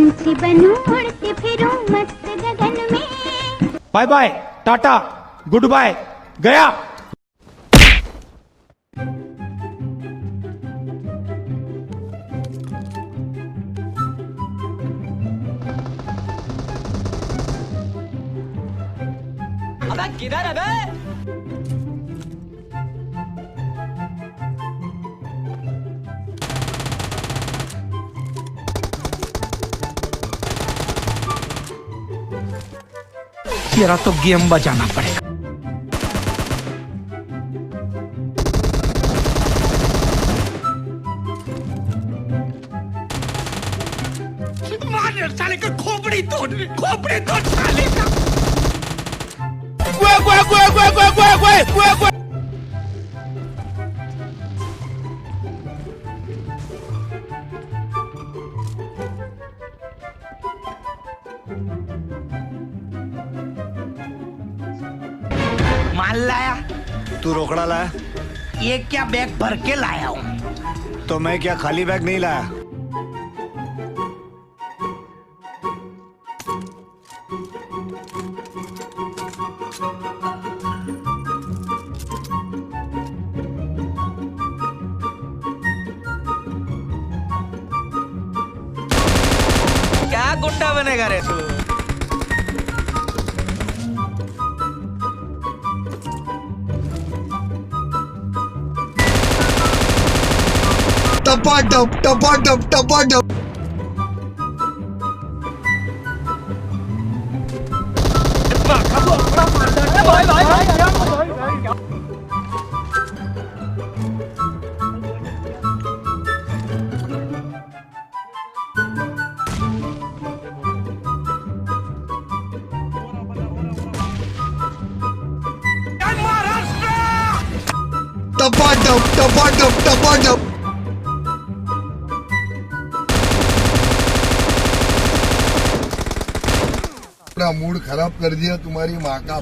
पंछी बनूं उड़ती फिरूं मस्त गगन में। Bye bye, tata, good bye, गया। अबे किधर है बे? तेरा तो गेम बजाना पड़ेगा। मार साले का खोपड़ी तोड़ साले का। माल लाया? तू रोकड़ा लाया? ये क्या बैग भर के लाया हूँ। तो मैं क्या खाली बैग नहीं लाया? क्या गुंडा बनेगा रे तू? टपाटप टपाटप टपाटप। टपाटप टपाटप टपाटप। मूड खराब कर दिया तुम्हारी माँ का।